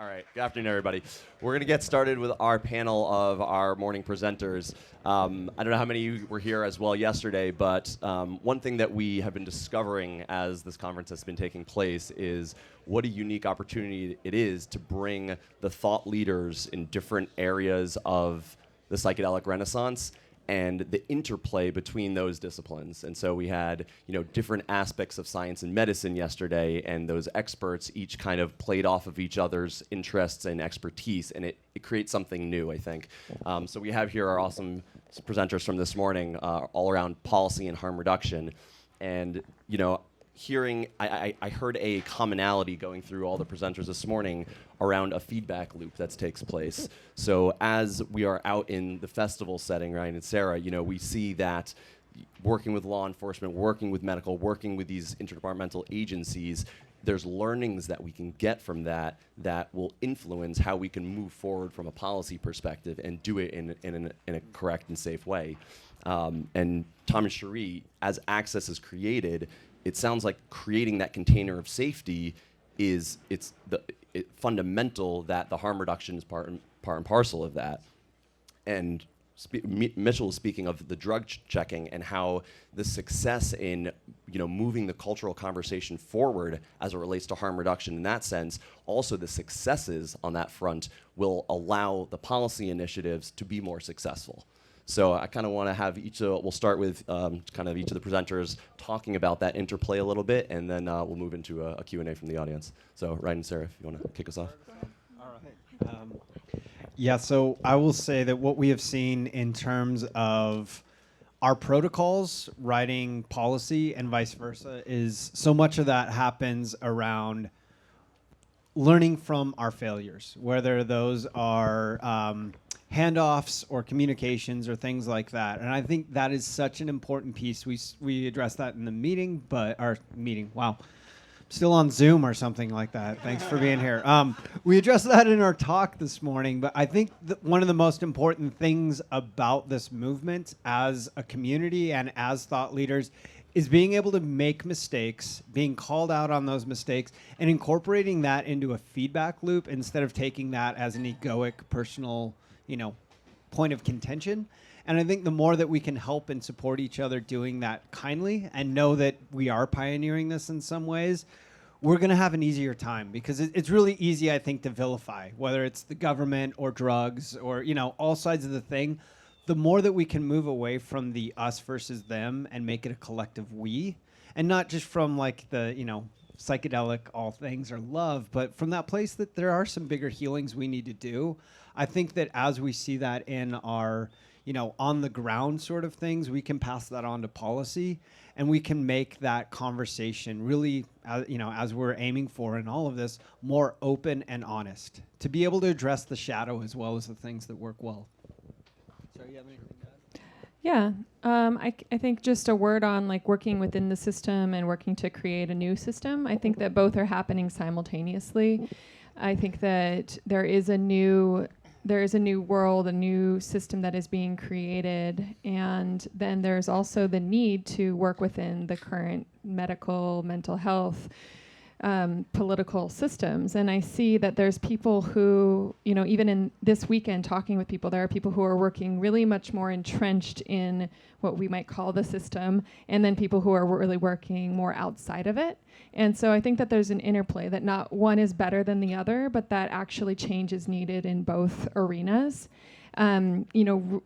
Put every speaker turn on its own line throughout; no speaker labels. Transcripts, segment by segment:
All right, good afternoon, everybody. We're going to get started with our panel of our morning presenters. I don't know how many of you were here as well yesterday, but one thing that we have been discovering as this conference has been taking place is what a unique opportunity it is to bring the thought leaders in different areas of the psychedelic renaissance and the interplay between those disciplines. And so we had, different aspects of science and medicine yesterday, and those experts each kind of played off of each other's interests and expertise, and it creates something new, I think. So we have here our awesome presenters from this morning, all around policy and harm reduction. And, I heard a commonality going through all the presenters this morning around a feedback loop that takes place. So as we are out in the festival setting, Ryan and Sara, we see that working with law enforcement, working with medical, working with these interdepartmental agencies, there's learnings that we can get from that will influence how we can move forward from a policy perspective and do it in a correct and safe way. And Tom and Sheri, as access is created, it sounds like creating that container of safety is fundamental, that the harm reduction is part and parcel of that. And Mitchell was speaking of the drug checking and how the success in moving the cultural conversation forward as it relates to harm reduction in that sense, also the successes on that front will allow the policy initiatives to be more successful. So I kind of want to have we'll start with kind of each of the presenters talking about that interplay a little bit, and then we'll move into a Q&A from the audience. So Ryan and Sara, if you want to kick us off.
All right. So I will say that what we have seen in terms of our protocols, writing policy, and vice versa, is so much of that happens around learning from our failures, whether those are handoffs or communications or things like that. And I think that is such an important piece. We addressed that in the meeting, still on Zoom or something like that. Thanks for being here. We addressed that in our talk this morning, but I think one of the most important things about this movement as a community and as thought leaders is being able to make mistakes, being called out on those mistakes, and incorporating that into a feedback loop instead of taking that as an egoic, personal, point of contention. And I think the more that we can help and support each other doing that kindly and know that we are pioneering this in some ways, we're going to have an easier time, because it's really easy, I think, to vilify, whether it's the government or drugs or, all sides of the thing. The more that we can move away from the us versus them and make it a collective we, and not just from like the, psychedelic, all things are love, but from that place that there are some bigger healings we need to do. I think that as we see that in our, on the ground sort of things, we can pass that on to policy, and we can make that conversation really, as we're aiming for in all of this, more open and honest, to be able to address the shadow as well as the things that work well. Sorry, you have anything to add?
Yeah, I think just a word on like working within the system and working to create a new system. I think that both are happening simultaneously. I think that there is a new world, a new system that is being created, and then there's also the need to work within the current medical, mental health, political systems. And I see that there's people who, even in this weekend talking with people, there are people who are working really much more entrenched in what we might call the system, and then people who are really working more outside of it. And so I think that there's an interplay, that not one is better than the other, but that actually change is needed in both arenas.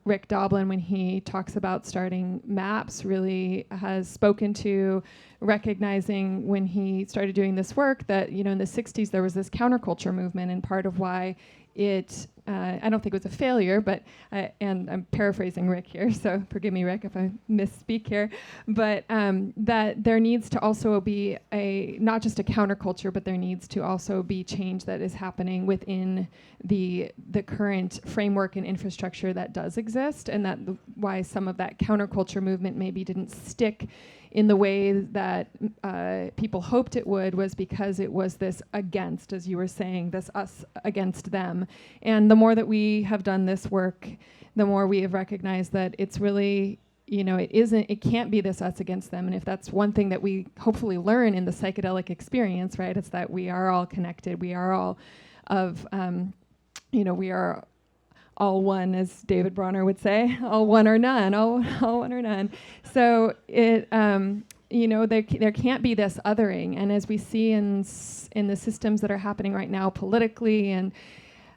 Rick Doblin, when he talks about starting MAPS, really has spoken to recognizing when he started doing this work that, in the 60s there was this counterculture movement, and part of why it, I don't think it was a failure, but, and I'm paraphrasing Rick here, so forgive me, Rick, if I misspeak here, but that there needs to also be not just a counterculture, but there needs to also be change that is happening within the current framework and infrastructure that does exist, and that why some of that counterculture movement maybe didn't stick in the way that people hoped it would, was because it was this against, as you were saying, this us against them. And the more that we have done this work, the more we have recognized that it's really, it can't be this us against them. And if that's one thing that we hopefully learn in the psychedelic experience, right, it's that we are all connected, we are all of we are all one, as David Bronner would say, all one or none, all one or none. So it, there can't be this othering. And as we see in the systems that are happening right now politically, and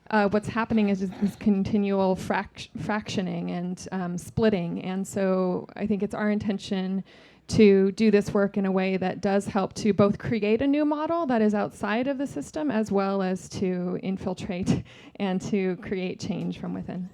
what's happening is this continual fractioning and splitting. And so I think it's our intention to do this work in a way that does help to both create a new model that is outside of the system, as well as to infiltrate and to create change from within.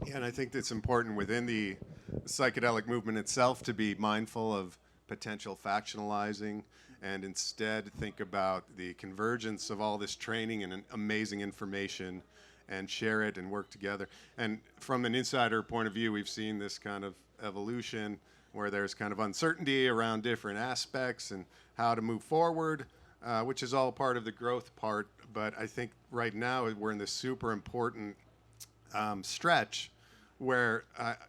Yeah, and I think it's important within the psychedelic movement itself to be mindful of potential factionalizing and instead think about the convergence of all this training and amazing information and share it and work together. And from an insider point of view, we've seen this kind of evolution where there's kind of uncertainty around different aspects and how to move forward, which is all part of the growth part. But I think right now we're in this super important stretch where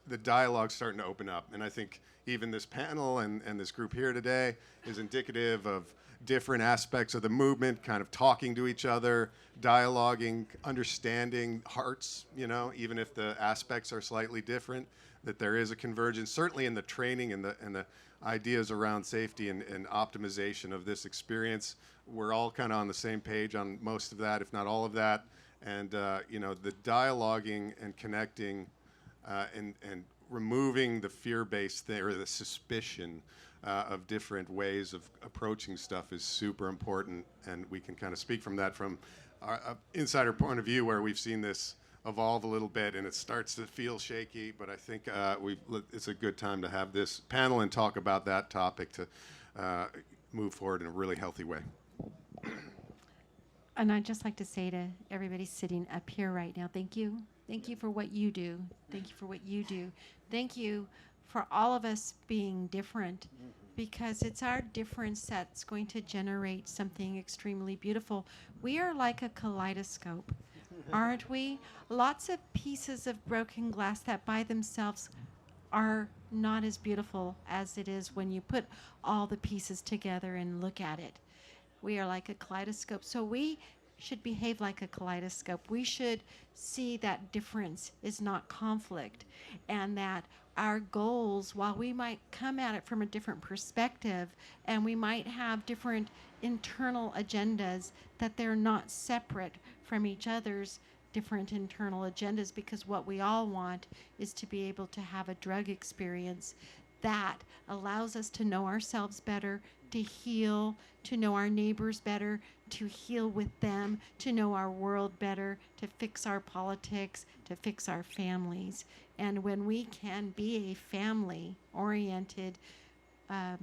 the dialogue's starting to open up. And I think even this panel and this group here today is indicative of different aspects of the movement, kind of talking to each other, dialoguing, understanding hearts, even if the aspects are slightly different, that there is a convergence, certainly in the training and the ideas around safety and optimization of this experience. We're all kind of on the same page on most of that, if not all of that. And, the dialoguing and connecting and removing the fear-based thing or the suspicion of different ways of approaching stuff is super important. And we can kind of speak from that from our insider point of view, where we've seen this evolve a little bit and it starts to feel shaky. But I think it's a good time to have this panel and talk about that topic to move forward in a really healthy way.
And I'd just like to say to everybody sitting up here right now, thank you. Thank you for what you do. Thank you for what you do. Thank you for all of us being different, because it's our difference that's going to generate something extremely beautiful. We are like a kaleidoscope, aren't we? Lots of pieces of broken glass that by themselves are not as beautiful as it is when you put all the pieces together and look at it. We are like a kaleidoscope. So we should behave like a kaleidoscope. We should see that difference is not conflict, and that our goals, while we might come at it from a different perspective and we might have different internal agendas, that they're not separate from each other's different internal agendas, because what we all want is to be able to have a drug experience that allows us to know ourselves better, to heal, to know our neighbors better, to heal with them, to know our world better, to fix our politics, to fix our families. And when we can be a family-oriented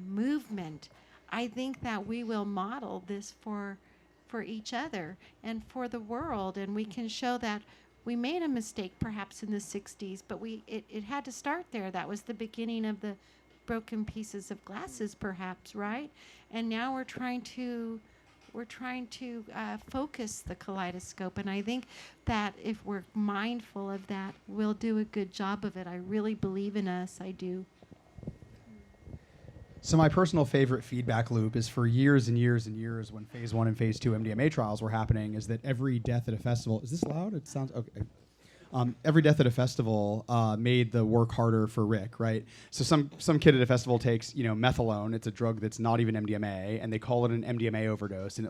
movement, I think that we will model this for each other and for the world. And we can show that we made a mistake perhaps in the 60s, but it had to start there. That was the beginning of the broken pieces of glasses, perhaps, right? And now we're trying to focus the kaleidoscope, and I think that if we're mindful of that, we'll do a good job of it. I really believe in us. I do.
So my personal favorite feedback loop is for years and years and years, when phase 1 and phase 2 MDMA trials were happening, is that every death at a festival, is this loud? It sounds okay. Every death at a festival made the work harder for Rick, right? So some kid at a festival takes, methadone. It's a drug that's not even MDMA, and they call it an MDMA overdose. And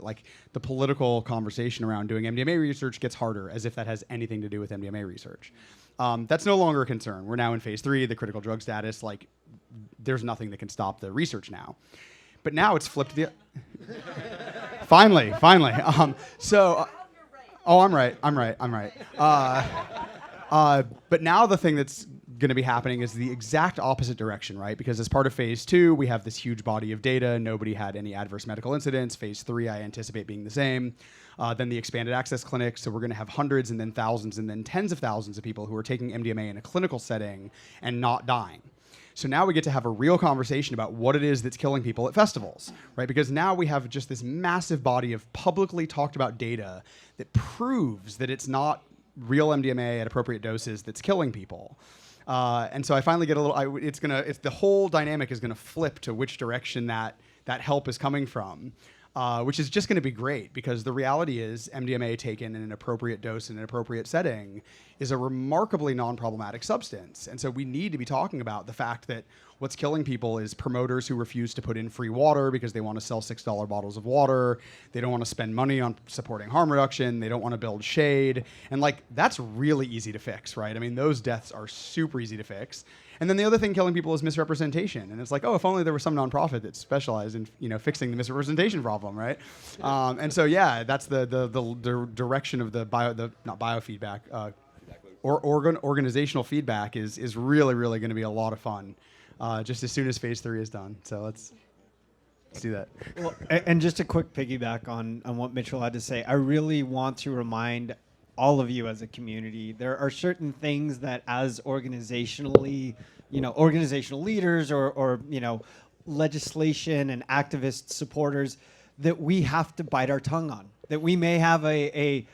the political conversation around doing MDMA research gets harder, as if that has anything to do with MDMA research. That's no longer a concern. We're now in phase 3, the critical drug status. There's nothing that can stop the research now. But now it's flipped finally. Oh, I'm right. But now the thing that's going to be happening is the exact opposite direction, right? Because as part of phase 2, we have this huge body of data. Nobody had any adverse medical incidents. Phase 3, I anticipate being the same. Then the expanded access clinics. So we're going to have hundreds and then thousands and then tens of thousands of people who are taking MDMA in a clinical setting and not dying. So now we get to have a real conversation about what it is that's killing people at festivals, right? Because now we have just this massive body of publicly talked about data that proves that it's not real MDMA at appropriate doses that's killing people. And so I finally get a little, the whole dynamic is gonna flip to which direction that help is coming from. which is just going to be great because the reality is MDMA taken in an appropriate dose in an appropriate setting is a remarkably non-problematic substance. And so we need to be talking about the fact that what's killing people is promoters who refuse to put in free water because they want to sell $6 bottles of water. They don't want to spend money on supporting harm reduction. They don't want to build shade. And like, that's really easy to fix, right? I mean, those deaths are super easy to fix. And then the other thing killing people is misrepresentation. And it's like, oh, if only there was some nonprofit that specialized in, fixing the misrepresentation problem, right? And so, yeah, that's the direction of the not biofeedback, organizational feedback is really, really going to be a lot of fun just as soon as phase 3 is done. So let's do that.
Well, and just a quick piggyback on what Mitchell had to say. I really want to remind all of you as a community, there are certain things that as organizational leaders or legislation and activist supporters that we have to bite our tongue on, that we may have a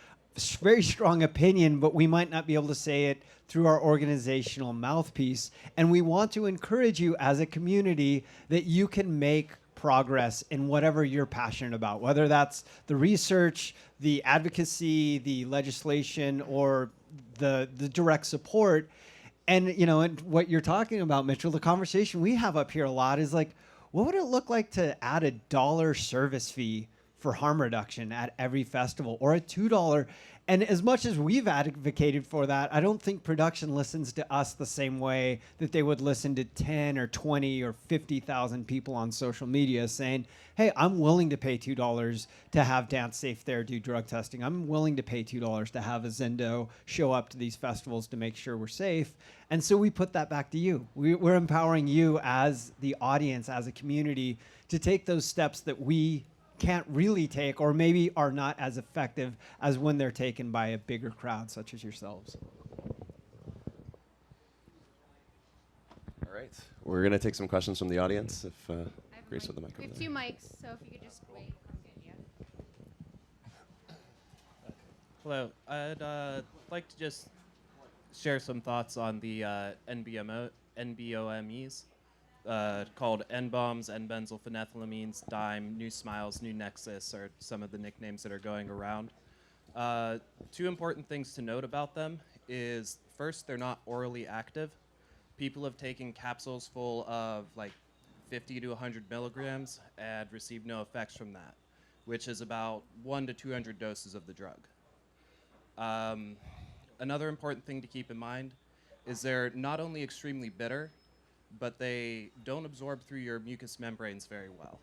very strong opinion, but we might not be able to say it through our organizational mouthpiece. And we want to encourage you as a community that you can make progress in whatever you're passionate about, whether that's the research, the advocacy, the legislation, or the direct support. And, and what you're talking about, Mitchell, the conversation we have up here a lot is like, what would it look like to add a $1 service fee for harm reduction at every festival, or a $2? And as much as we've advocated for that, I don't think production listens to us the same way that they would listen to 10 or 20 or 50,000 people on social media saying, hey, I'm willing to pay $2 to have DanceSafe there do drug testing. I'm willing to pay $2 to have a Zendo show up to these festivals to make sure we're safe. And so we put that back to you. We're empowering you as the audience, as a community, to take those steps that we can't really take, or maybe are not as effective as when they're taken by a bigger crowd such as yourselves.
All right. We're going to take some questions from the audience. If Grace with the mic.
We have 2 mics, so if you could just wait.
Hello. I'd like to just share some thoughts on the NBOMEs. Called NBOMes, N-benzylphenethylamines, Dime, New Smiles, New Nexus are some of the nicknames that are going around. 2 important things to note about them is, first, they're not orally active. People have taken capsules full of like 50 to 100 milligrams and received no effects from that, which is about 1 to 200 doses of the drug. Another important thing to keep in mind is they're not only extremely bitter, but they don't absorb through your mucous membranes very well,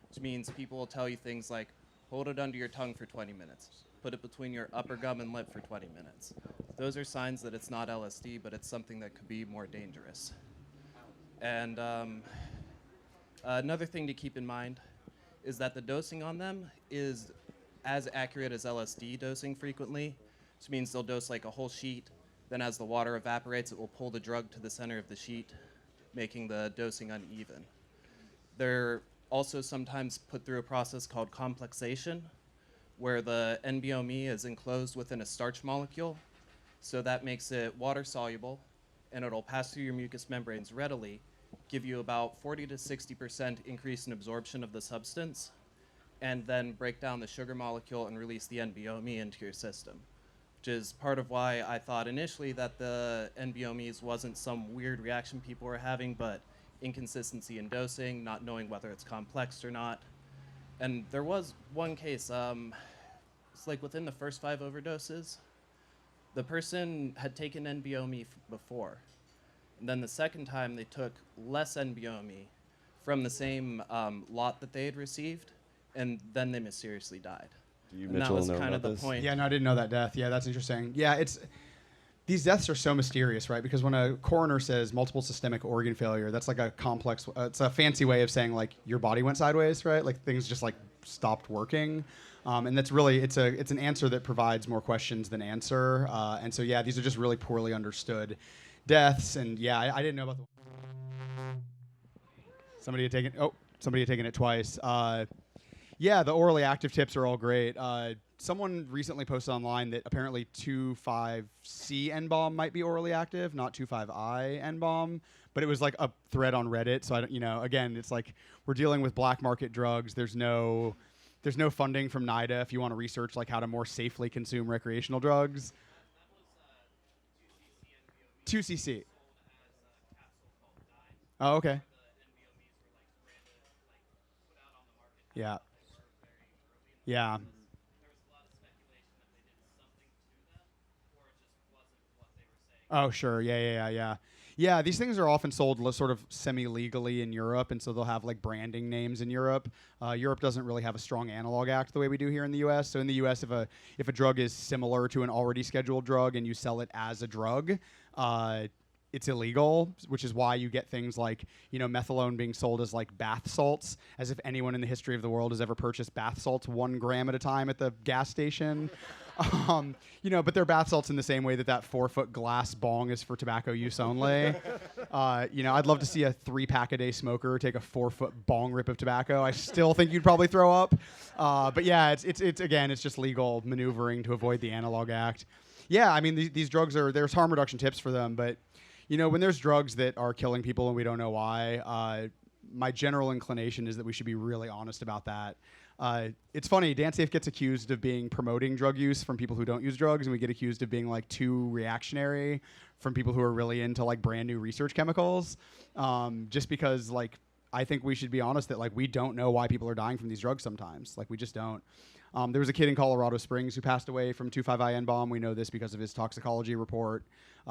which means people will tell you things like, hold it under your tongue for 20 minutes, put it between your upper gum and lip for 20 minutes. Those are signs that it's not LSD, but it's something that could be more dangerous. And another thing to keep in mind is that the dosing on them is as accurate as LSD dosing frequently, which means they'll dose like a whole sheet, then as the water evaporates, it will pull the drug to the center of the sheet, making the dosing uneven. They're also sometimes put through a process called complexation, where the NBOMe is enclosed within a starch molecule, so that makes it water soluble, and it'll pass through your mucous membranes readily, give you about 40 to 60% increase in absorption of the substance, and then break down the sugar molecule and release the NBOMe into your system, which is part of why I thought initially that the NBOMEs wasn't some weird reaction people were having, but inconsistency in dosing, not knowing whether it's complex or not. And there was one case, it's like within the first 5 overdoses, the person had taken NBOMe before. And then the second time they took less NBOMe from the same lot that they had received, and then they mysteriously died.
Do you,
And that
Mitchell,
was
know
kind of
about
the
this?
point.
Yeah, no, I didn't know that death. Yeah, that's interesting. Yeah, these deaths are so mysterious, right? Because when a coroner says multiple systemic organ failure, that's like a complex, it's a fancy way of saying like your body went sideways, right? Like things just like stopped working. And that's really, it's an answer that provides more questions than answer. And so, yeah, these are just really poorly understood deaths. And yeah, I didn't know about somebody had taken it twice. Yeah, the orally active tips are all great. Someone recently posted online that apparently 2,5-C NBOMe might be orally active, not 2,5-I NBOMe, but it was like a thread on Reddit. So I don't, again, it's like we're dealing with black market drugs. There's no There's no funding from NIDA if you want to research like how to more safely consume recreational drugs. 2cc. Oh, okay. Yeah. Yeah. Oh, sure. Yeah. Yeah, these things are often sold sort of semi-legally in Europe, and so they'll have like branding names in Europe. Europe doesn't really have a strong analog act the way we do here in the U.S. So in the U.S., if a drug is similar to an already scheduled drug and you sell it as a drug, it's illegal, which is why you get things like, methadone being sold as like bath salts, as if anyone in the history of the world has ever purchased bath salts 1 gram at a time at the gas station. But they're bath salts in the same way that 4-foot glass bong is for tobacco use only. I'd love to see a 3-pack-a-day smoker take a 4-foot bong rip of tobacco. I still think you'd probably throw up. But yeah, it's just legal maneuvering to avoid the analog act. Yeah, I mean, these drugs there's harm reduction tips for them, but when there's drugs that are killing people and we don't know why, my general inclination is that we should be really honest about that. It's funny, DanceSafe gets accused of promoting drug use from people who don't use drugs, and we get accused of being like too reactionary from people who are really into like brand new research chemicals. Just because I think we should be honest that we don't know why people are dying from these drugs sometimes. We just don't. There was a kid in Colorado Springs who passed away from 2,5-NBOMe. We know this because of his toxicology report.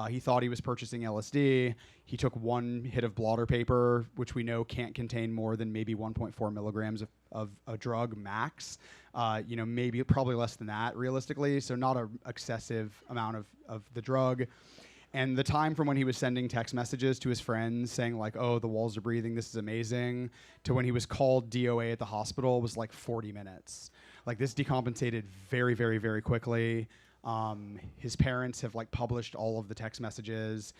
He thought he was purchasing LSD. He took 1 hit of blotter paper, which we know can't contain more than maybe 1.4 milligrams of a drug max. Maybe probably less than that realistically. So not an excessive amount of the drug. And the time from when he was sending text messages to his friends saying oh, the walls are breathing, this is amazing, to when he was called DOA at the hospital was 40 minutes. This decompensated very, very, very quickly. His parents have published all of the text messages,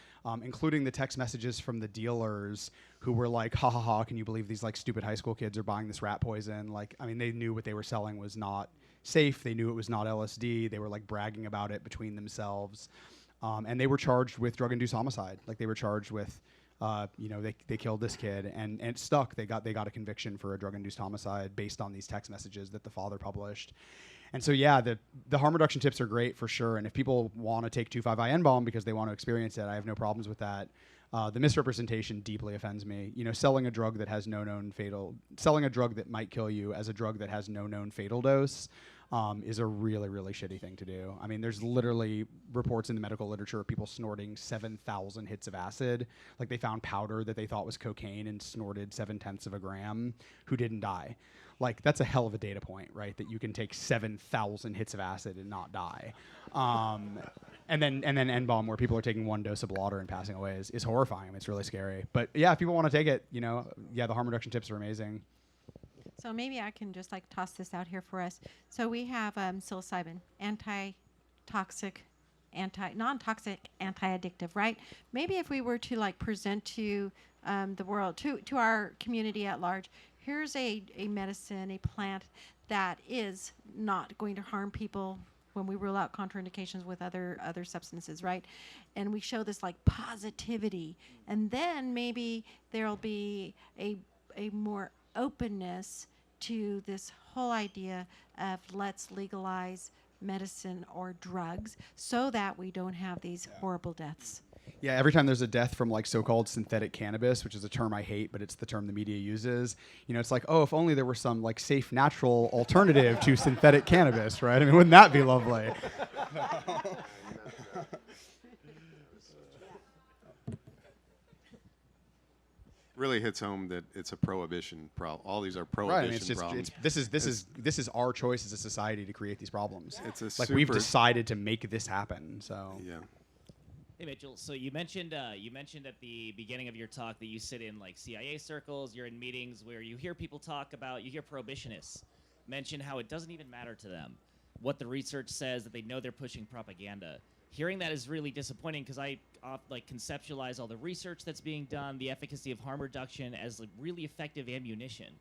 including the text messages from the dealers who were ha ha ha, can you believe these stupid high school kids are buying this rat poison? They knew what they were selling was not safe. They knew it was not LSD. They were bragging about it between themselves. And they were charged with drug-induced homicide. They were charged with, they killed this kid, and it stuck. They got a conviction for a drug-induced homicide based on these text messages that the father published. And so, yeah, the harm reduction tips are great for sure. And if people want to take 2,5-NBOMe because they want to experience it, I have no problems with that. The misrepresentation deeply offends me. Selling a drug that has selling a drug that might kill you as a drug that has no known fatal dose is a really, really shitty thing to do. I mean, there's literally reports in the medical literature of people snorting 7,000 hits of acid. They found powder that they thought was cocaine and snorted 0.7 of a gram who didn't die. That's a hell of a data point, right? That you can take 7,000 hits of acid and not die. And then NBOMe, where people are taking 1 dose of blotter and passing away, is horrifying. I mean, it's really scary. But yeah, if people want to take it, the harm reduction tips are amazing.
So maybe I can just toss this out here for us. So we have psilocybin, non-toxic, anti-addictive, right? Maybe if we were to present to the world, to our community at large, here's a medicine, a plant that is not going to harm people when we rule out contraindications with other substances, right? And we show this positivity, and then maybe there'll be a more openness to this whole idea of let's legalize medicine or drugs so that we don't have these horrible deaths.
Yeah, every time there's a death from so-called synthetic cannabis, which is a term I hate, but it's the term the media uses, it's oh, if only there were some safe, natural alternative to synthetic cannabis, right? I mean, wouldn't that be lovely?
Really hits home that it's a prohibition problem. All these are prohibition problems.
This is our choice as a society to create these problems.
It's a
we've decided to make this happen. So
yeah.
Hey Mitchell, so you mentioned at the beginning of your talk that you sit in CIA circles, you're in meetings where you hear people you hear prohibitionists mention how it doesn't even matter to them what the research says, that they know they're pushing propaganda. Hearing that is really disappointing because I conceptualize all the research that's being done, the efficacy of harm reduction as really effective ammunition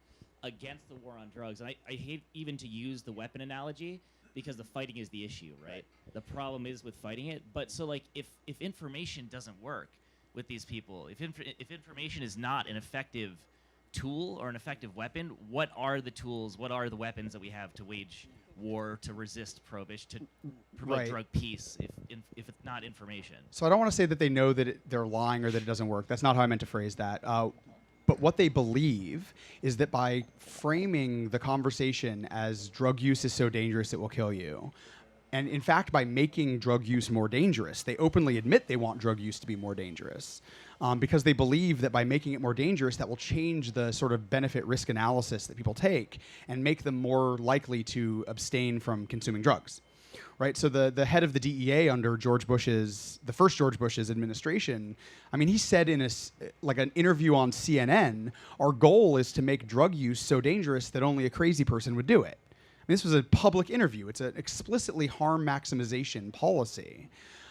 against the war on drugs. And I hate even to use the weapon analogy because the fighting is the issue, right? The problem is with fighting it. But so if information doesn't work with these people, if information is not an effective tool or an effective weapon, what are the tools, what are the weapons that we have to wage war, to resist prohibition, to promote
Right.
drug peace, if it's not information?
So I don't want to say that they know that they're lying or that it doesn't work. That's not how I meant to phrase that. But what they believe is that by framing the conversation as drug use is so dangerous it will kill you, and in fact, by making drug use more dangerous, they openly admit they want drug use to be more dangerous, because they believe that by making it more dangerous, that will change the sort of benefit-risk analysis that people take and make them more likely to abstain from consuming drugs. Right, so the head of the DEA under the first George Bush's administration, I mean, he said in an interview on CNN, our goal is to make drug use so dangerous that only a crazy person would do it. I mean, this was a public interview. It's an explicitly harm maximization policy.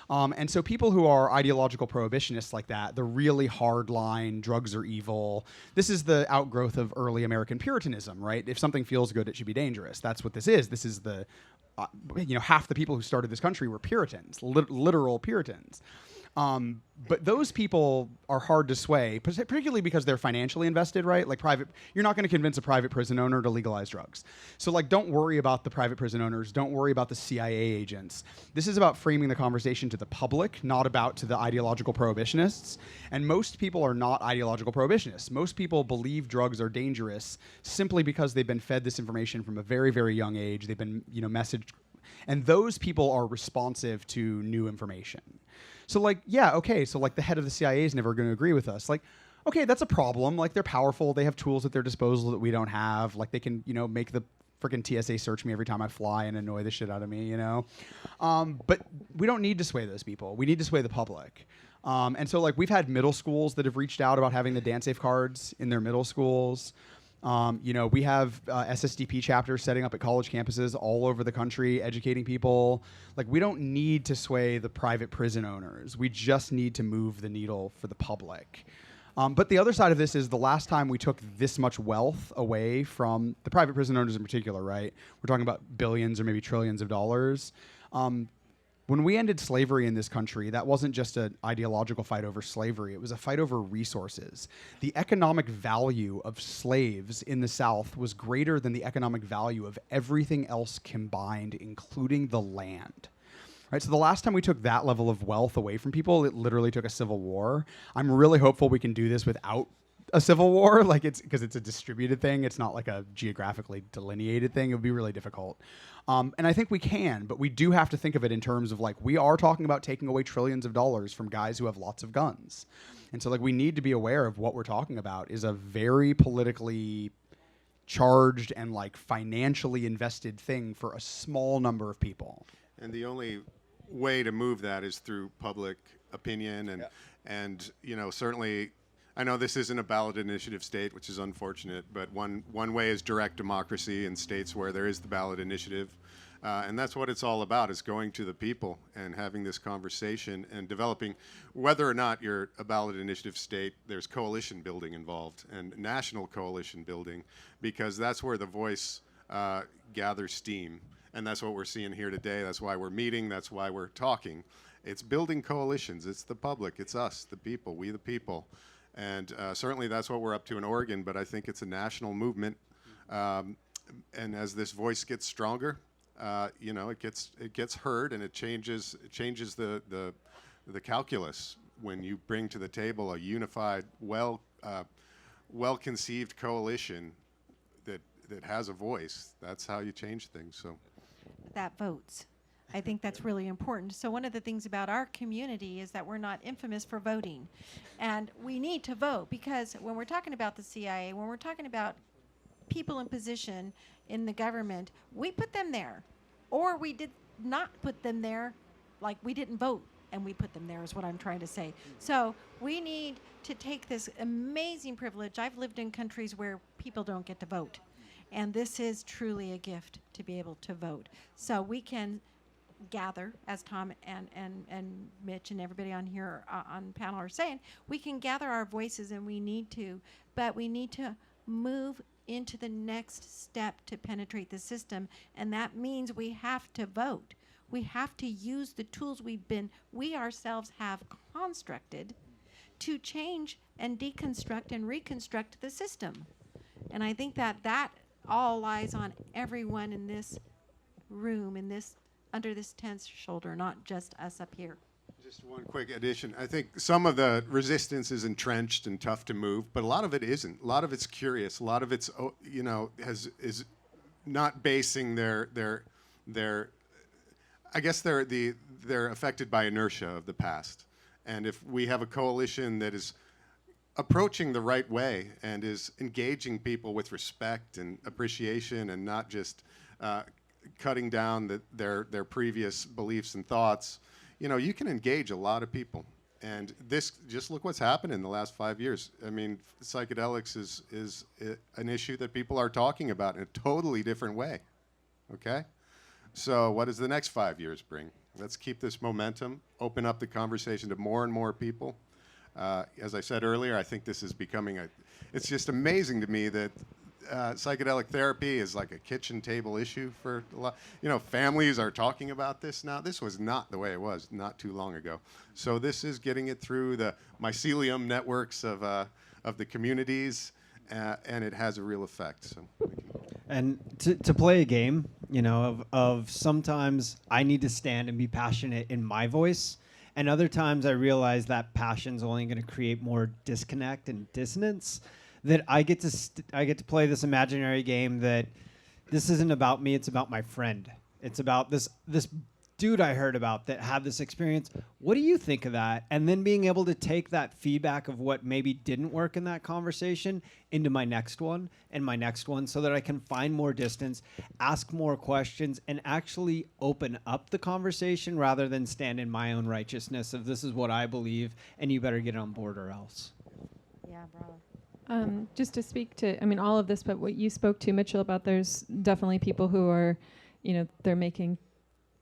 And so people who are ideological prohibitionists like that, the really hard line, drugs are evil, this is the outgrowth of early American Puritanism, right? If something feels good, it should be dangerous. That's what this is. This is the half the people who started this country were Puritans, literal Puritans. But those people are hard to sway, particularly because they're financially invested, right? Like you're not going to convince a private prison owner to legalize drugs. So don't worry about the private prison owners. Don't worry about the CIA agents. This is about framing the conversation to the public, not to the ideological prohibitionists. And most people are not ideological prohibitionists. Most people believe drugs are dangerous simply because they've been fed this information from a very, very young age. They've been, messaged. And those people are responsive to new information. So the head of the CIA is never going to agree with us. Okay, that's a problem. They're powerful. They have tools at their disposal that we don't have. They can, make the freaking TSA search me every time I fly and annoy the shit out of me, But we don't need to sway those people. We need to sway the public. And so we've had middle schools that have reached out about having the DanceSafe cards in their middle schools. We have SSDP chapters setting up at college campuses all over the country, educating people. We don't need to sway the private prison owners. We just need to move the needle for the public. But the other side of this is the last time we took this much wealth away from the private prison owners in particular, right? We're talking about billions or maybe trillions of dollars. When we ended slavery in this country, that wasn't just an ideological fight over slavery. It was a fight over resources. The economic value of slaves in the South was greater than the economic value of everything else combined, including the land. Right, so the last time we took that level of wealth away from people, it literally took a civil war. I'm really hopeful we can do this without a civil war, because it's a distributed thing. It's not a geographically delineated thing. It would be really difficult. And I think we can, but we do have to think of it in terms of we are talking about taking away trillions of dollars from guys who have lots of guns. And so we need to be aware of what we're talking about is a very politically charged and financially invested thing for a small number of people.
And the only way to move that is through public opinion and certainly I know this isn't a ballot initiative state, which is unfortunate, but one way is direct democracy in states where there is the ballot initiative. And that's what it's all about, is going to the people and having this conversation and developing, whether or not you're a ballot initiative state, there's coalition building involved and national coalition building, because that's where the voice gathers steam. And that's what we're seeing here today. That's why we're meeting. That's why we're talking. It's building coalitions. It's the public. It's us, the people, we the people. And certainly that's what we're up to in Oregon, but I think it's a national movement. And as this voice gets stronger, it gets heard, and it changes the calculus when you bring to the table a unified, well-conceived coalition that has a voice. That's how you change things. So
that votes. I think that's really important. So one of the things about our community is that we're not infamous for voting. And we need to vote, because when we're talking about the CIA, when we're talking about people in position in the government, we put them there. Or we did not put them there, we didn't vote and we put them there, is what I'm trying to say. So we need to take this amazing privilege. I've lived in countries where people don't get to vote. And this is truly a gift to be able to vote. So we can gather, as Tom and Mitch and everybody on here on the panel are saying, we can gather our voices, and we need to, but we need to move into the next step to penetrate the system, and that means we have to vote. We have to use the tools we ourselves have constructed to change and deconstruct and reconstruct the system. And I think that that all lies on everyone in this room, in this, under this tent's shoulder, not just us up here.
Just one quick addition. I think some of the resistance is entrenched and tough to move, but a lot of it isn't. A lot of it's curious. A lot of it's, is not basing their I guess they're affected by inertia of the past. And if we have a coalition that is approaching the right way and is engaging people with respect and appreciation and not just cutting down their previous beliefs and thoughts, you can engage a lot of people. And this, just look what's happened in the last 5 years. I mean, psychedelics is an issue that people are talking about in a totally different way, okay? So what does the next 5 years bring? Let's keep this momentum, open up the conversation to more and more people. As I said earlier, I think this is becoming it's just amazing to me that psychedelic therapy is like a kitchen table issue for a lot. Families are talking about this now. This was not the way it was not too long ago. So this is getting it through the mycelium networks of the communities, and it has a real effect. So.
And to play a game, of sometimes I need to stand and be passionate in my voice, and other times I realize that passion's only going to create more disconnect and dissonance. That I get to play this imaginary game that this isn't about me, it's about my friend. It's about this dude I heard about that had this experience. What do you think of that? And then being able to take that feedback of what maybe didn't work in that conversation into my next one and my next one, so that I can find more distance, ask more questions, and actually open up the conversation rather than stand in my own righteousness of this is what I believe and you better get on board or else.
Yeah, bravo.
Just to speak to, all of this, but what you spoke to, Mitchell, about there's definitely people who are, they're making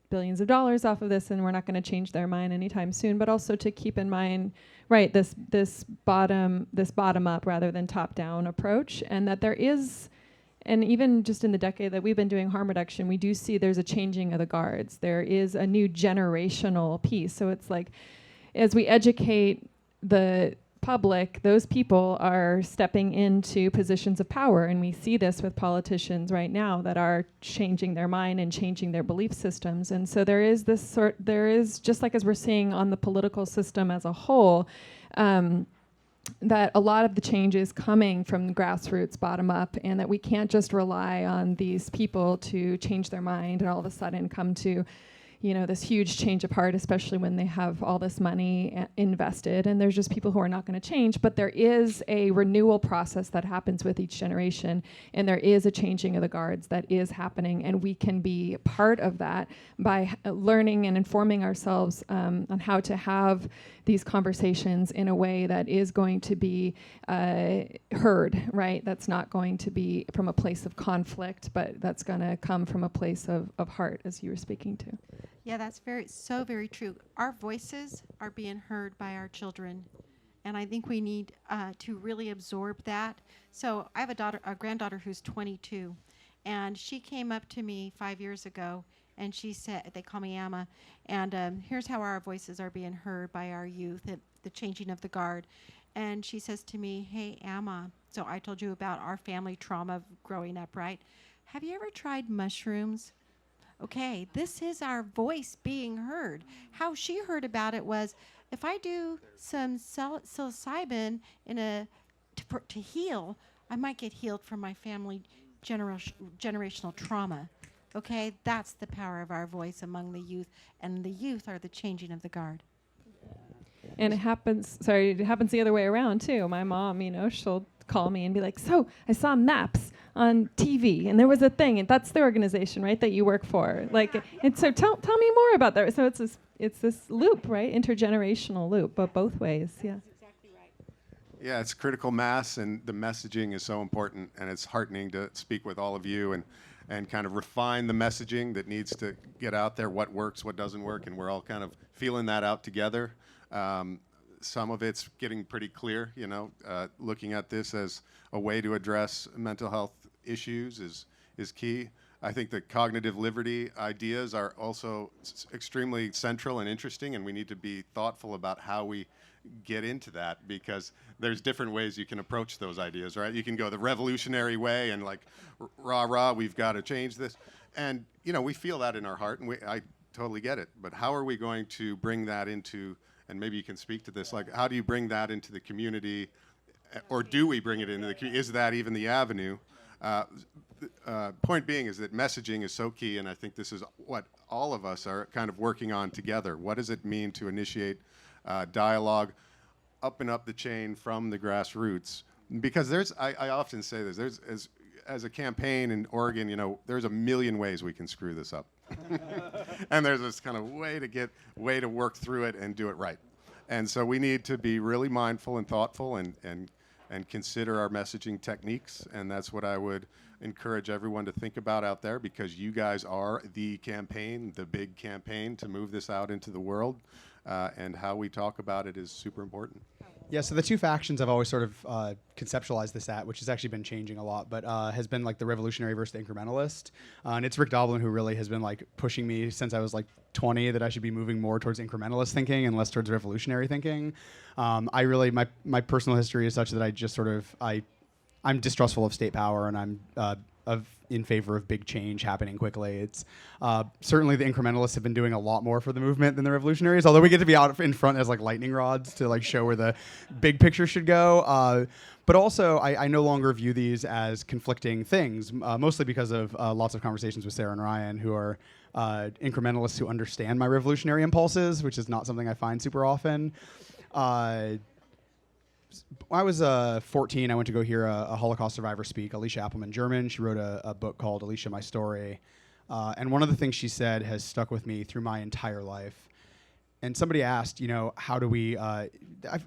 billions of dollars off of this, and we're not going to change their mind anytime soon. But also to keep in mind, right, this bottom up rather than top down approach, and that there is, and even just in the decade that we've been doing harm reduction, we do see there's a changing of the guards. There is a new generational piece. So it's like, as we educate the public, those people are stepping into positions of power, and we see this with politicians right now that are changing their mind and changing their belief systems. And so there is just like as we're seeing on the political system as a whole, that a lot of the change is coming from the grassroots bottom up, and that we can't just rely on these people to change their mind and all of a sudden come to this huge change of heart, especially when they have all this money invested, and there's just people who are not going to change. But there is a renewal process that happens with each generation, and there is a changing of the guards that is happening, and we can be part of that by learning and informing ourselves on how to have these conversations in a way that is going to be heard, right? That's not going to be from a place of conflict, but that's going to come from a place of heart, as you were speaking to.
Yeah, that's very true. Our voices are being heard by our children, and I think we need to really absorb that. So I have a granddaughter who's 22, and she came up to me 5 years ago, and she said, they call me Amma, and here's how our voices are being heard by our youth, the changing of the guard. And she says to me, hey, Amma, so I told you about our family trauma of growing up, right? Have you ever tried mushrooms? Okay, this is our voice being heard. How she heard about it was, if I do some psilocybin to heal, I might get healed from my family generational trauma. Okay, that's the power of our voice among the youth, and the youth are the changing of the guard.
And it happens the other way around too. My mom, she'll call me and be like, so I saw maps on TV and there was a thing, and that's the organization, right, that you work for. And so tell me more about that. So it's this loop, right? Intergenerational loop, but both ways, yeah.
That's exactly right.
Yeah, it's critical mass, and the messaging is so important, and it's heartening to speak with all of you and kind of refine the messaging that needs to get out there, what works, what doesn't work, and we're all kind of feeling that out together. Some of it's getting pretty clear, looking at this as a way to address mental health issues is key. I think the cognitive liberty ideas are also extremely central and interesting, and we need to be thoughtful about how we get into that, because there's different ways you can approach those ideas, right? You can go the revolutionary way and like, rah, rah, we've got to change this. And, you know, we feel that in our heart, and I totally get it. But how are we going to bring that into, and maybe you can speak to this, like, how do you bring that into the community? Or do we bring it into the community? Is that even the avenue? Point being is that messaging is so key, and I think this is what all of us are kind of working on together. What does it mean to initiate dialogue up and up the chain from the grassroots? Because I often say this, as a campaign in Oregon, you know, there's a million ways we can screw this up. And there's this kind of way to work through it and do it right. And so we need to be really mindful and thoughtful and consider our messaging techniques, and that's what I would encourage everyone to think about out there, because you guys are the campaign, the big campaign to move this out into the world, and how we talk about it is super important.
Yeah, so the two factions I've always sort of conceptualized this at, which has actually been changing a lot, but has been like the revolutionary versus the incrementalist. And it's Rick Doblin who really has been like pushing me since I was like 20 that I should be moving more towards incrementalist thinking and less towards revolutionary thinking. I really, my personal history is such that I just sort of, I'm distrustful of state power, and I'm in favor of big change happening quickly. It's certainly the incrementalists have been doing a lot more for the movement than the revolutionaries, although we get to be out in front as like lightning rods to like show where the big picture should go. But also, I no longer view these as conflicting things, mostly because of lots of conversations with Sara and Ryan, who are incrementalists who understand my revolutionary impulses, which is not something I find super often. When I was 14, I went to go hear a Holocaust survivor speak, Alicia Appelman German. She wrote a book called Alicia, My Story. And one of the things she said has stuck with me through my entire life. And somebody asked, you know, how do we...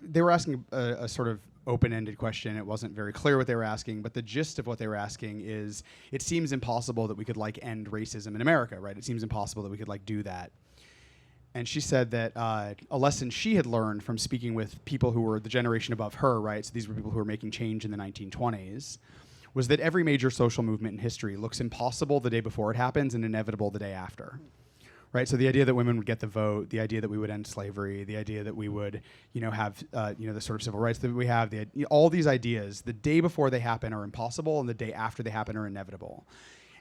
they were asking a sort of open-ended question. It wasn't very clear what they were asking, but the gist of what they were asking is, it seems impossible that we could, like, end racism in America, right? It seems impossible that we could, like, do that. And she said that a lesson she had learned from speaking with people who were the generation above her, right? So these were people who were making change in the 1920s, was that every major social movement in history looks impossible the day before it happens and inevitable the day after, right? So the idea that women would get the vote, the idea that we would end slavery, the idea that we would, you know, have, you know, the sort of civil rights that we have, all these ideas, the day before they happen are impossible, and the day after they happen are inevitable.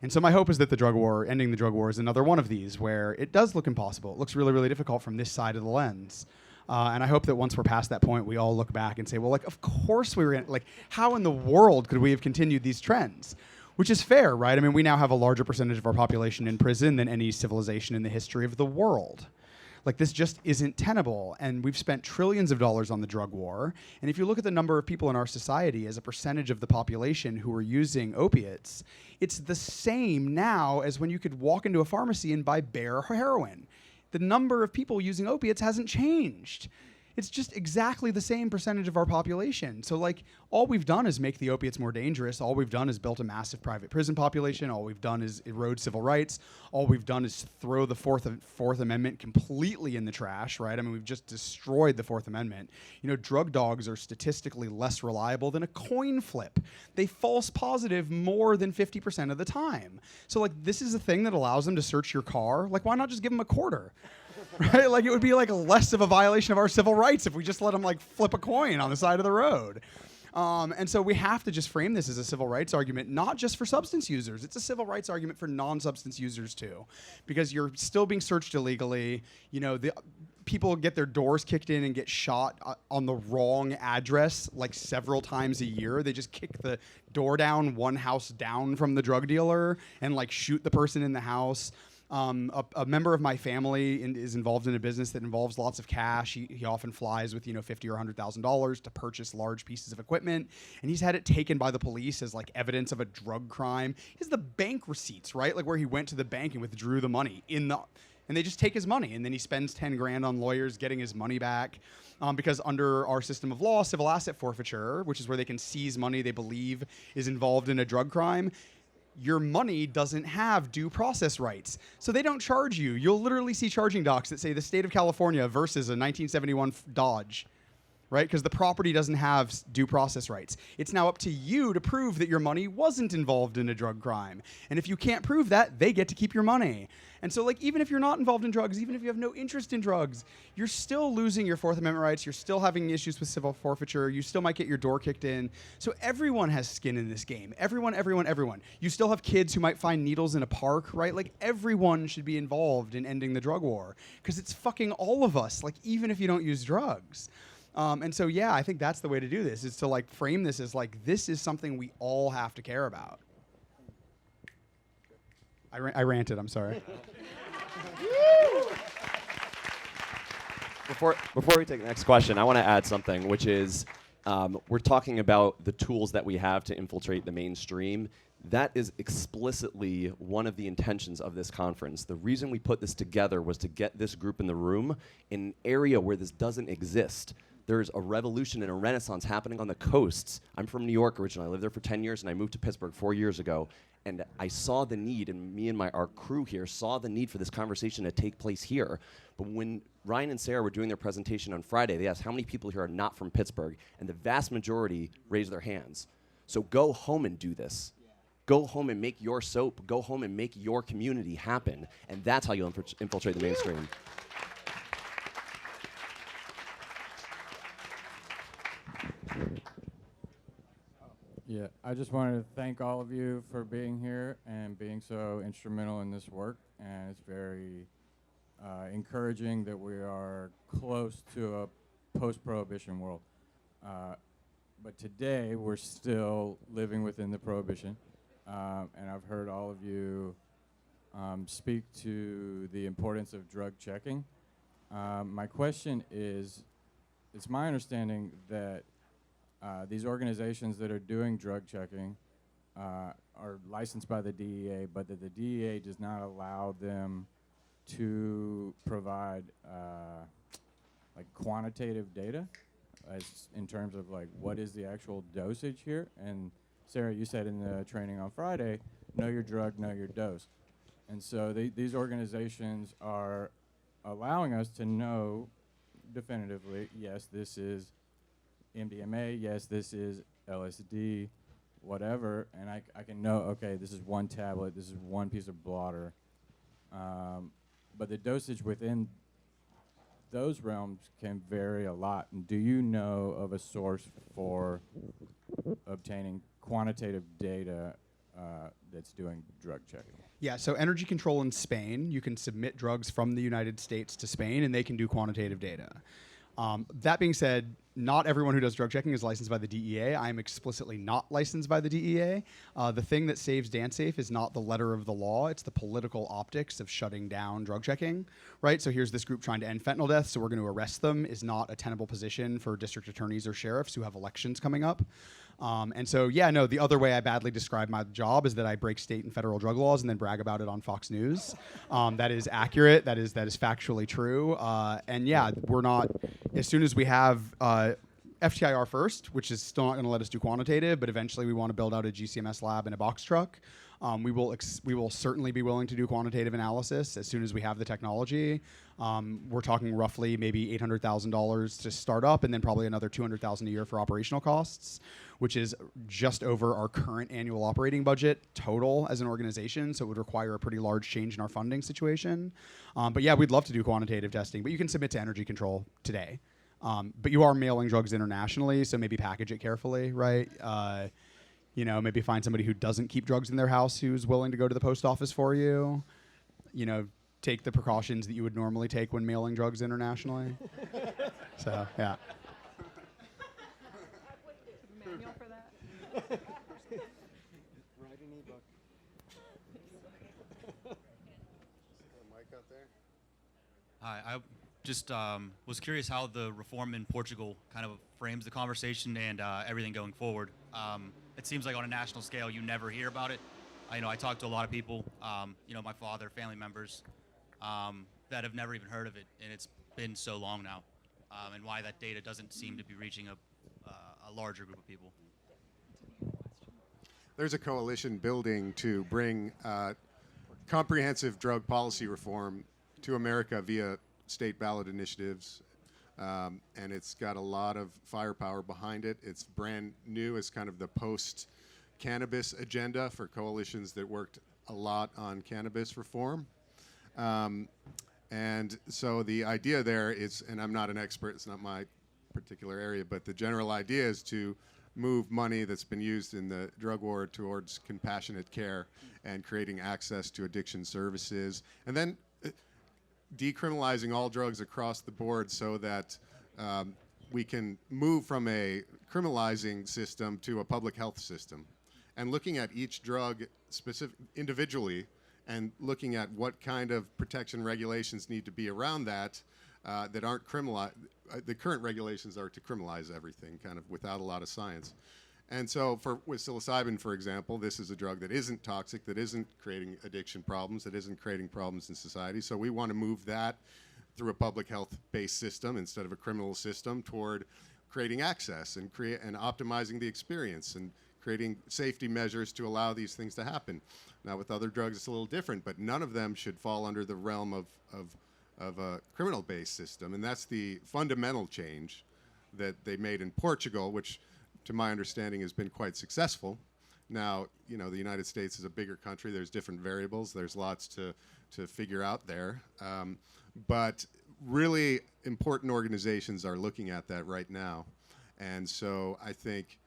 And so my hope is that the drug war, ending the drug war, is another one of these where it does look impossible. It looks really, really difficult from this side of the lens. And I hope that once we're past that point, we all look back and say, well, like, of course we were in, like, how in the world could we have continued these trends? Which is fair, right? I mean, we now have a larger percentage of our population in prison than any civilization in the history of the world. Like, this just isn't tenable, and we've spent trillions of dollars on the drug war. And if you look at the number of people in our society as a percentage of the population who are using opiates, it's the same now as when you could walk into a pharmacy and buy bare heroin. The number of people using opiates hasn't changed. It's just exactly the same percentage of our population. So, like, all we've done is make the opiates more dangerous. All we've done is built a massive private prison population. All we've done is erode civil rights. All we've done is throw the Fourth Amendment completely in the trash, right? I mean, we've just destroyed the Fourth Amendment. You know, drug dogs are statistically less reliable than a coin flip. They false positive more than 50% of the time. So, like, this is a thing that allows them to search your car. Like, why not just give them a quarter? Right? Like, it would be like less of a violation of our civil rights if we just let them like flip a coin on the side of the road. And so we have to just frame this as a civil rights argument, not just for substance users. It's a civil rights argument for non-substance users too, because you're still being searched illegally. You know, the people get their doors kicked in and get shot on the wrong address like several times a year. They just kick the door down one house down from the drug dealer and like shoot the person in the house. A member of my family is involved in a business that involves lots of cash. He often flies with, you know, $50,000 or $100,000 to purchase large pieces of equipment, and he's had it taken by the police as like evidence of a drug crime. He has the bank receipts, right? Like where he went to the bank and withdrew the money and they just take his money, and then he spends $10,000 on lawyers getting his money back. Because under our system of law, civil asset forfeiture, which is where they can seize money they believe is involved in a drug crime, your money doesn't have due process rights. So they don't charge you. You'll literally see charging docs that say the state of California versus a 1971 Dodge, right? Because the property doesn't have due process rights. It's now up to you to prove that your money wasn't involved in a drug crime. And if you can't prove that, they get to keep your money. And so, like, even if you're not involved in drugs, even if you have no interest in drugs, you're still losing your Fourth Amendment rights. You're still having issues with civil forfeiture. You still might get your door kicked in. So everyone has skin in this game. Everyone. You still have kids who might find needles in a park, right? Like, everyone should be involved in ending the drug war because it's fucking all of us, like, even if you don't use drugs. And so, yeah, I think that's the way to do this, is to, like, frame this as, like, this is something we all have to care about. I ranted, I'm sorry.
Before we take the next question, I want to add something, which is we're talking about the tools that we have to infiltrate the mainstream. That is explicitly one of the intentions of this conference. The reason we put this together was to get this group in the room in an area where this doesn't exist. There's a revolution and a renaissance happening on the coasts. I'm from New York originally. I lived there for 10 years, and I moved to Pittsburgh 4 years ago. And I saw the need, and me and our crew here saw the need for this conversation to take place here. But when Ryan and Sara were doing their presentation on Friday, they asked how many people here are not from Pittsburgh, and the vast majority raised their hands. So go home and do this. Go home and make your soap. Go home and make your community happen. And that's how you'll infiltrate the mainstream.
Yeah, I just wanted to thank all of you for being here and being so instrumental in this work. And it's very encouraging that we are close to a post-prohibition world. But today, we're still living within the prohibition. And I've heard all of you speak to the importance of drug checking. My question is, it's my understanding that these organizations that are doing drug checking are licensed by the DEA, but that the DEA does not allow them to provide like quantitative data as in terms of like what is the actual dosage here. And Sara, you said in the training on Friday, know your drug, know your dose. And so these organizations are allowing us to know definitively, yes, this is MDMA, yes, this is LSD, whatever, and I can know, okay, this is one tablet, this is one piece of blotter. But the dosage within those realms can vary a lot. And do you know of a source for obtaining quantitative data that's doing drug checking?
Yeah, so Energy Control in Spain, you can submit drugs from the United States to Spain, and they can do quantitative data. That being said, not everyone who does drug checking is licensed by the DEA. I am explicitly not licensed by the DEA. The thing that saves DanceSafe is not the letter of the law, it's the political optics of shutting down drug checking, right? So here's this group trying to end fentanyl deaths, so we're going to arrest them is not a tenable position for district attorneys or sheriffs who have elections coming up. And so, yeah, no, the other way I badly describe my job is that I break state and federal drug laws and then brag about it on Fox News. That is accurate. That is factually true. And yeah, we're not, as soon as we have FTIR first, which is still not going to let us do quantitative, but eventually we want to build out a GCMS lab and a box truck. We will certainly be willing to do quantitative analysis as soon as we have the technology. We're talking roughly maybe $800,000 to start up, and then probably another $200,000 a year for operational costs, which is just over our current annual operating budget total as an organization. So it would require a pretty large change in our funding situation. But yeah, we'd love to do quantitative testing, but you can submit to Energy Control today. But you are mailing drugs internationally, so maybe package it carefully, right? You know, maybe find somebody who doesn't keep drugs in their house who's willing to go to the post office for you. You know, take the precautions that you would normally take when mailing drugs internationally. So, yeah.
Manual for that.
Write an ebook. Mic out there.
Hi, I just was curious how the reform in Portugal kind of frames the conversation and everything going forward. It seems like on a national scale, you never hear about it. I talk to a lot of people, my father, family members, that have never even heard of it, and it's been so long now, and why that data doesn't seem to be reaching a larger group of people.
There's a coalition building to bring comprehensive drug policy reform to America via state ballot initiatives. and it's got a lot of firepower behind it. It's brand new as kind of the post-cannabis agenda for coalitions that worked a lot on cannabis reform. And so the idea there is, and I'm not an expert, it's not my particular area, but the general idea is to move money that's been used in the drug war towards compassionate care and creating access to addiction services, and then decriminalizing all drugs across the board so that we can move from a criminalizing system to a public health system, and looking at each drug individually and looking at what kind of protection regulations need to be around that that aren't criminalized. The current regulations are to criminalize everything kind of without a lot of science. And so with psilocybin, for example, this is a drug that isn't toxic, that isn't creating addiction problems, that isn't creating problems in society. So we want to move that through a public health-based system instead of a criminal system toward creating access and optimizing the experience and creating safety measures to allow these things to happen. Now, with other drugs, it's a little different, but none of them should fall under the realm of a criminal-based system, and that's the fundamental change that they made in Portugal, which, to my understanding, has been quite successful. Now, you know, the United States is a bigger country. There's different variables. There's lots to figure out there. But really important organizations are looking at that right now. And so I think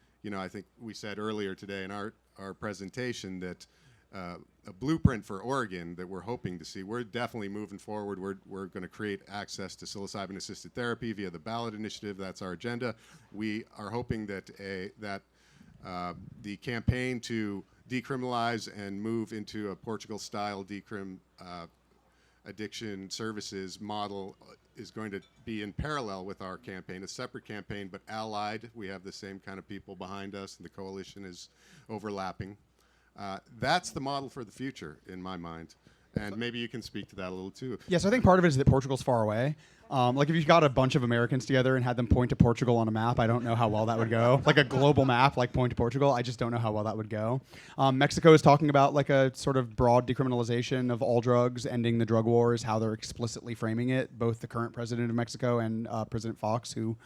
we said earlier today in our presentation that a blueprint for Oregon that we're hoping to see. We're definitely moving forward. We're going to create access to psilocybin-assisted therapy via the ballot initiative. That's our agenda. We are hoping that the campaign to decriminalize and move into a Portugal-style decrim addiction services model is going to be in parallel with our campaign, a separate campaign, but allied. We have the same kind of people behind us, and the coalition is overlapping. That's the model for the future, in my mind. And maybe you can speak to that a little, too.
Yes, I think part of it is that Portugal's far away. Like, if you've got a bunch of Americans together and had them point to Portugal on a map, I don't know how well that would go. Like a global map, like point to Portugal, I just don't know how well that would go. Mexico is talking about like a sort of broad decriminalization of all drugs, ending the drug wars, how they're explicitly framing it, both the current president of Mexico and President Fox, who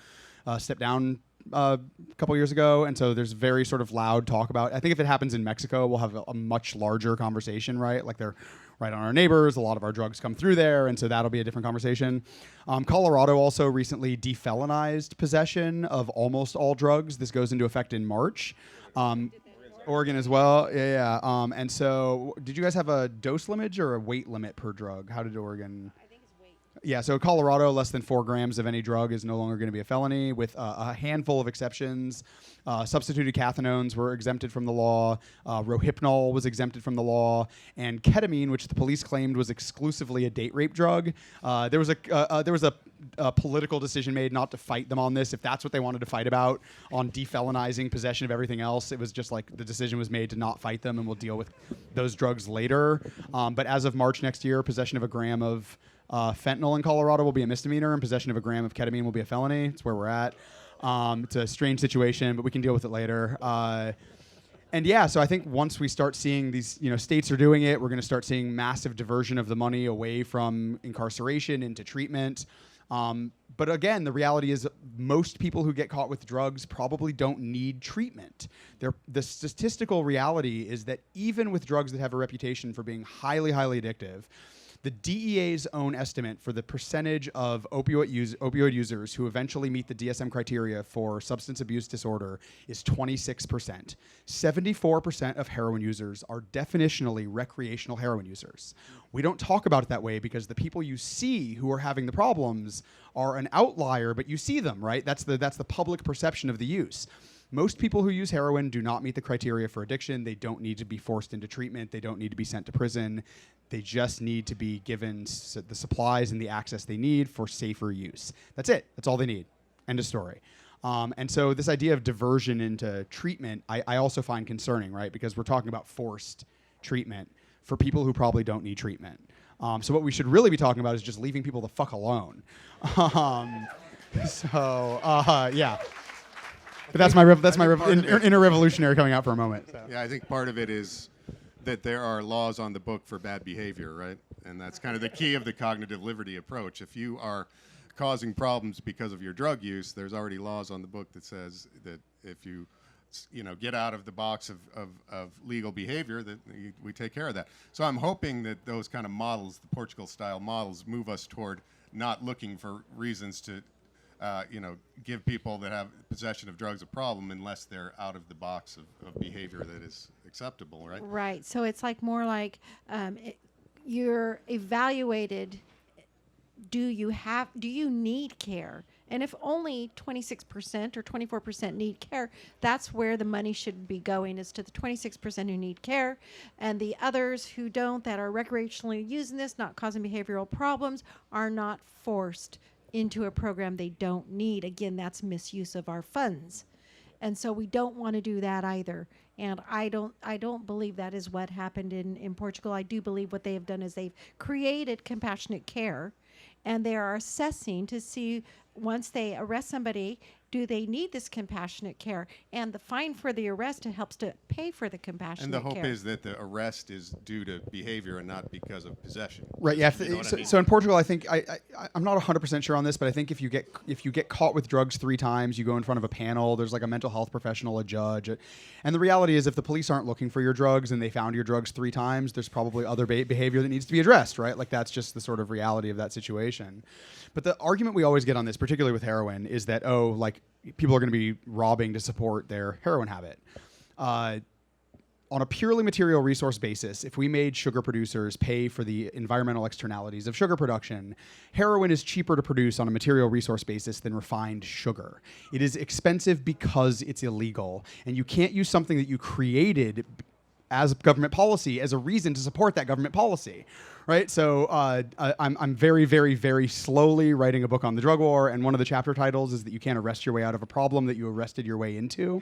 stepped down a couple years ago, and so there's very sort of loud talk about. I think if it happens in Mexico, we'll have a much larger conversation, right? Like they're right on our neighbors. A lot of our drugs come through there, and so that'll be a different conversation. Colorado also recently defelonized possession of almost all drugs. This goes into effect in March. Oregon as well, yeah. And so, did you guys have a dose limit or a weight limit per drug? How did Oregon? Yeah, so Colorado, less than 4 grams of any drug is no longer going to be a felony, with a handful of exceptions. Substituted cathinones were exempted from the law. Rohypnol was exempted from the law. And ketamine, which the police claimed was exclusively a date rape drug. There was a political decision made not to fight them on this. If that's what they wanted to fight about, on defelonizing possession of everything else, it was just like the decision was made to not fight them, and we'll deal with those drugs later. But as of March next year, possession of a gram of fentanyl in Colorado will be a misdemeanor, and possession of a gram of ketamine will be a felony. It's where we're at. It's a strange situation, but we can deal with it later. And yeah, so I think once we start seeing these, states are doing it, we're going to start seeing massive diversion of the money away from incarceration into treatment. But again, the reality is most people who get caught with drugs probably don't need treatment. The statistical reality is that even with drugs that have a reputation for being highly, highly addictive, the DEA's own estimate for the percentage of opioid users who eventually meet the DSM criteria for substance abuse disorder is 26%. 74% of heroin users are definitionally recreational heroin users. We don't talk about it that way because the people you see who are having the problems are an outlier, but you see them, right? That's the public perception of the use. Most people who use heroin do not meet the criteria for addiction. They don't need to be forced into treatment. They don't need to be sent to prison. They just need to be given the supplies and the access they need for safer use. That's it. That's all they need. End of story. And so this idea of diversion into treatment, I also find concerning, right? Because we're talking about forced treatment for people who probably don't need treatment. So what we should really be talking about is just leaving people the fuck alone. Yeah. But that's my inner revolutionary coming out for a moment. So.
Yeah, I think part of it is that there are laws on the book for bad behavior, right? And that's kind of the key of the cognitive liberty approach. If you are causing problems because of your drug use, there's already laws on the book that says that if you get out of the box of legal behavior, that we take care of that. So I'm hoping that those kind of models, the Portugal-style models, move us toward not looking for reasons to, give people that have possession of drugs a problem unless they're out of the box of behavior that is acceptable, right?
Right. So it's like more like you're evaluated. Do you need care? And if only 26% or 24% need care, that's where the money should be going, is to the 26% who need care, and the others who don't, that are recreationally using this, not causing behavioral problems, are not forced into a program they don't need. Again, that's misuse of our funds. And so we don't want to do that either. And I don't believe that is what happened in Portugal. I do believe what they have done is they've created compassionate care, and they are assessing to see, once they arrest somebody, do they need this compassionate care? And the fine for the arrest helps to pay for the compassionate care.
And the hope is that the arrest is due to behavior and not because of possession.
Right. Yeah.
You know what I mean?
So in Portugal, I think I'm not 100% sure on this, but I think if you get caught with drugs 3 times, you go in front of a panel. There's like a mental health professional, a judge, and the reality is, if the police aren't looking for your drugs and they found your drugs 3 times, there's probably other behavior that needs to be addressed. Right. Like, that's just the sort of reality of that situation. But the argument we always get on this, particularly with heroin, is that people are going to be robbing to support their heroin habit. On a purely material resource basis, if we made sugar producers pay for the environmental externalities of sugar production, heroin is cheaper to produce on a material resource basis than refined sugar. It is expensive because it's illegal, and you can't use something that you created as government policy as a reason to support that government policy, right? So I'm very, very, very slowly writing a book on the drug war, and one of the chapter titles is that you can't arrest your way out of a problem that you arrested your way into.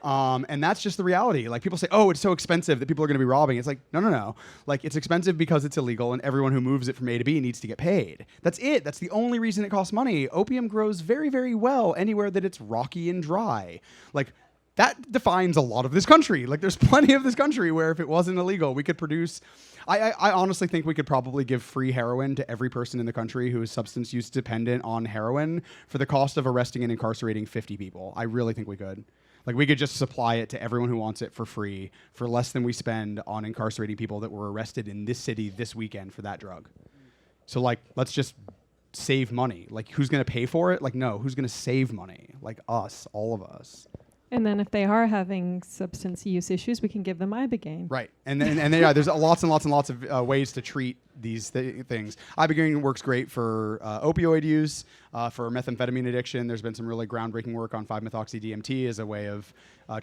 And that's just the reality. Like, people say, oh, it's so expensive that people are going to be robbing. It's like, no. Like, it's expensive because it's illegal, and everyone who moves it from A to B needs to get paid. That's it. That's the only reason it costs money. Opium grows very, very well anywhere that it's rocky and dry. Like, that defines a lot of this country. Like, there's plenty of this country where if it wasn't illegal, we could produce... I honestly think we could probably give free heroin to every person in the country who is substance use dependent on heroin for the cost of arresting and incarcerating 50 people. I really think we could. Like, we could just supply it to everyone who wants it for free for less than we spend on incarcerating people that were arrested in this city this weekend for that drug. So, like, let's just save money. Like, who's going to pay for it? Like, no. Who's going to save money? Like, us, all of us.
And then if they are having substance use issues, we can give them Ibogaine.
Right. And there's lots and lots and lots of ways to treat these things. Ibogaine works great for opioid use, for methamphetamine addiction. There's been some really groundbreaking work on 5-methoxy-DMT as a way of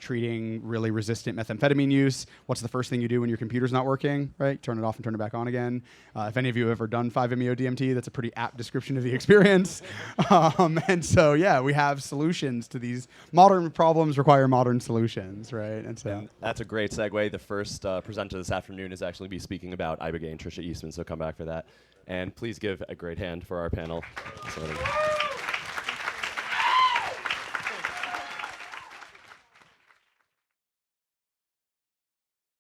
treating really resistant methamphetamine use. What's the first thing you do when your computer's not working, right? Turn it off and turn it back on again. If any of you have ever done 5-MeO-DMT, that's a pretty apt description of the experience. And so, yeah, we have solutions to these. Modern problems require modern solutions, right? And so
and that's a great segue. The first presenter this afternoon is actually be speaking about Ibogaine, Trisha Eastman, so come back for that. And please give a great hand for our panel.